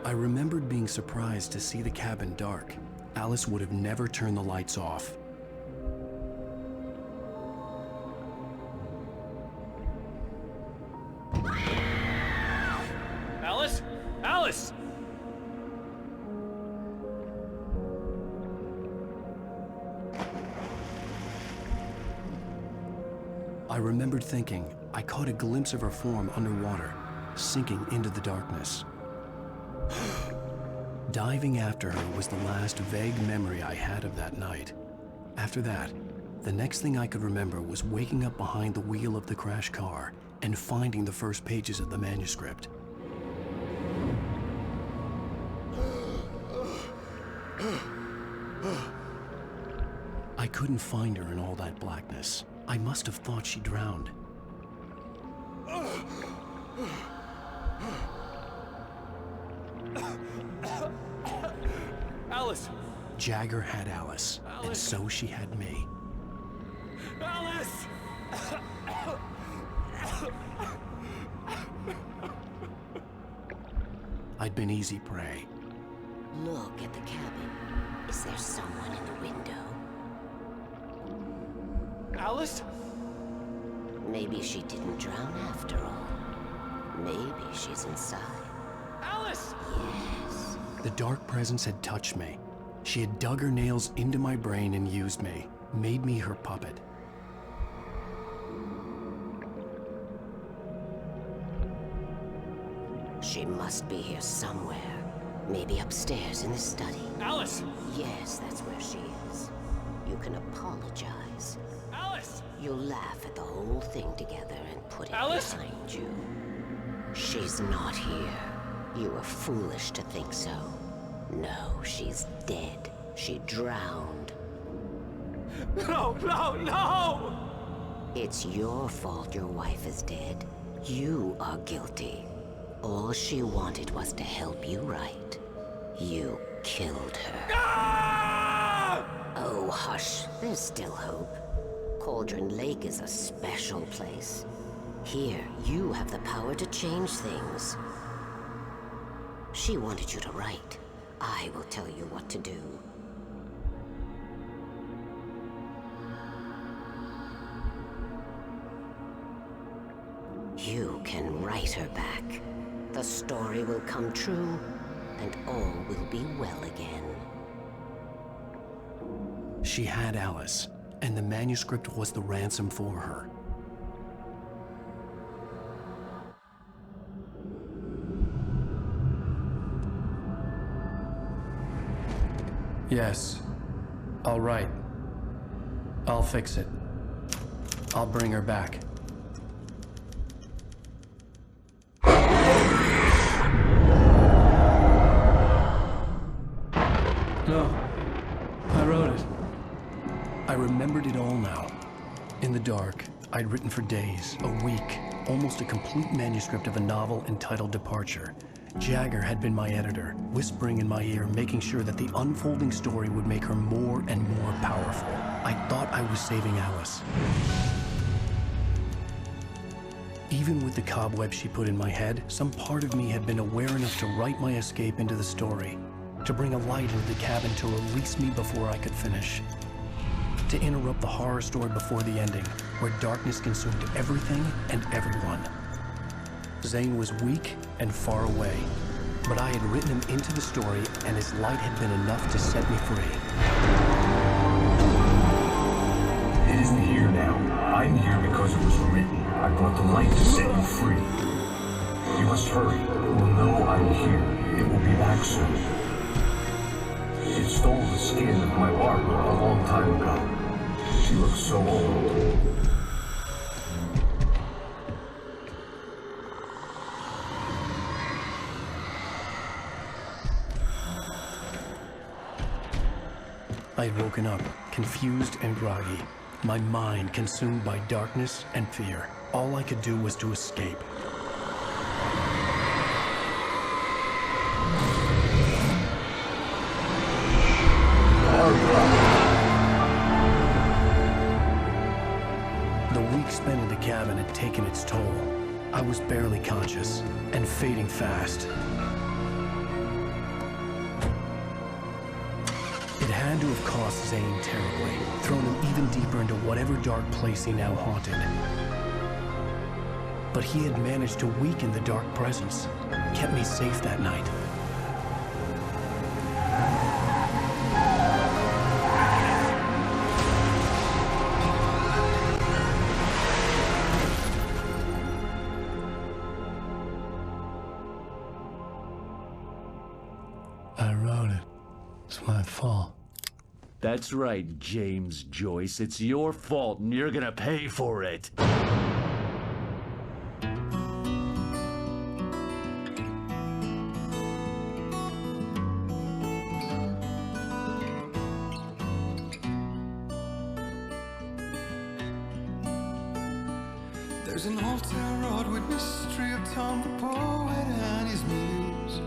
I remembered being surprised to see the cabin dark. Alice would have never turned the lights off. Alice? Alice! I remembered thinking I caught a glimpse of her form underwater, sinking into the darkness. Diving after her was the last vague memory I had of that night. After that, the next thing I could remember was waking up behind the wheel of the crashed car and finding the first pages of the manuscript. I couldn't find her in all that blackness. I must have thought she drowned. Alice! Jagger had Alice, and so she had me. Alice! I'd been easy prey. Look at the cabin. Is there someone in the window? Alice? Maybe she didn't drown after all. Maybe she's inside. Alice! Yes. The dark presence had touched me. She had dug her nails into my brain and used me, made me her puppet. She must be here somewhere. Maybe upstairs in the study. Alice! Yes, that's where she is. You can apologize. Alice! You'll laugh at the whole thing together and put it Alice? behind you. She's not here. You were foolish to think so. No, she's dead. She drowned. No, no, no! It's your fault your wife is dead. You are guilty. All she wanted was to help you right. You killed her. Ah! Oh, hush. There's still hope. Cauldron Lake is a special place. Here, you have the power to change things. She wanted you to write. I will tell you what to do. You can write her back. The story will come true, and all will be well again. She had Alice, and the manuscript was the ransom for her. Yes. All right. I'll fix it. I'll bring her back. dark, I'd written for days, a week, almost a complete manuscript of a novel entitled Departure. Jagger had been my editor, whispering in my ear, making sure that the unfolding story would make her more and more powerful. I thought I was saving Alice. Even with the cobweb she put in my head, some part of me had been aware enough to write my escape into the story, to bring a light into the cabin to release me before I could finish. To interrupt the horror story before the ending, where darkness consumed everything and everyone. Zane was weak and far away, but I had written him into the story, and his light had been enough to set me free. It isn't here now. I'm here because it was written. I brought the light to set you free. You must hurry. It will know I'm here. It will be back soon. It stole the skin of my Barbara a long time ago. She looks so old. I had woken up, confused and groggy, my mind consumed by darkness and fear. All I could do was to escape. The week spent in the cabin had taken its toll. I was barely conscious and fading fast. It had to have cost Zane terribly, thrown him even deeper into whatever dark place he now haunted. But he had managed to weaken the dark presence, kept me safe that night. I wrote it. It's my fault. That's right, James Joyce. It's your fault, and you're gonna pay for it. There's an old town road with mystery of Tom the poet and his muse,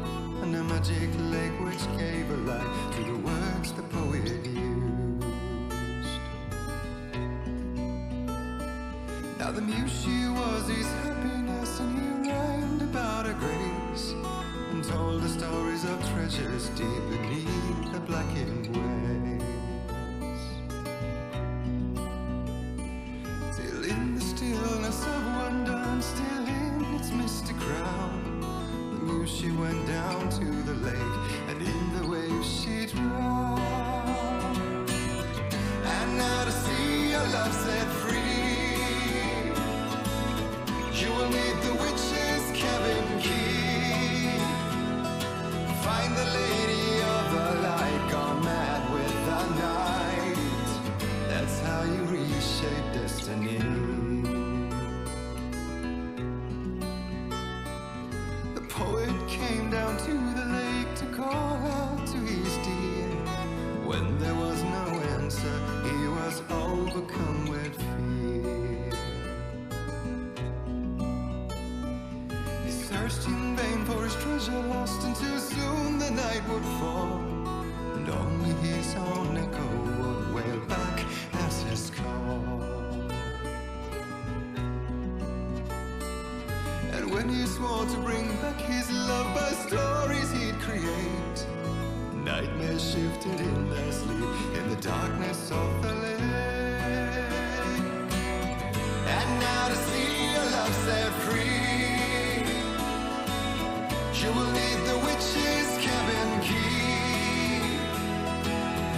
and a magic lake which gave a light to the words the poet used. Now the muse she was his happiness, and he rhymed about her grace, and told the stories of treasures deep beneath the blackened waves. Till in the stillness of wonder, and still in its misty crown, the muse she went down to the lake, and in the waves she drowned. And now to see your love set free, you will need the witch's cabin key. Find the lady of the light, gone mad with the night. That's how you reshape destiny. The poet came down to the lake to call out to his dear. When there was no answer, he was overcome with fear. He searched in vain for his treasure lost, and too soon the night would fall, and only his own echo would wail back as his call. And when he swore to bring back his love by stories he'd create, nightmares shifted in their sleep in the darkness of the lake. And now to see your love set free, you will need the witch's cabin key.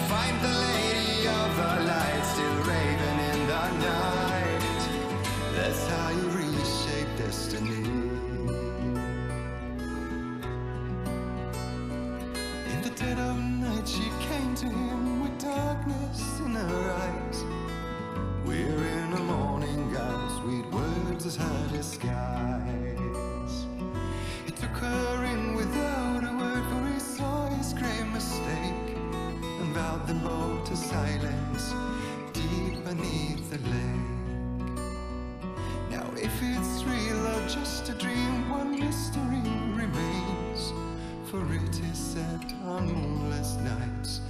Find the lady of the light, still raving in the night. That's how you reshape destiny. In the dead of night she came to him with darkness in her eyes. We're in a morning gown, sweet words as hard as skies. He took her in without a word, for he saw his grave mistake, and vowed them both to silence deep beneath the lake. beauty set on moonless nights.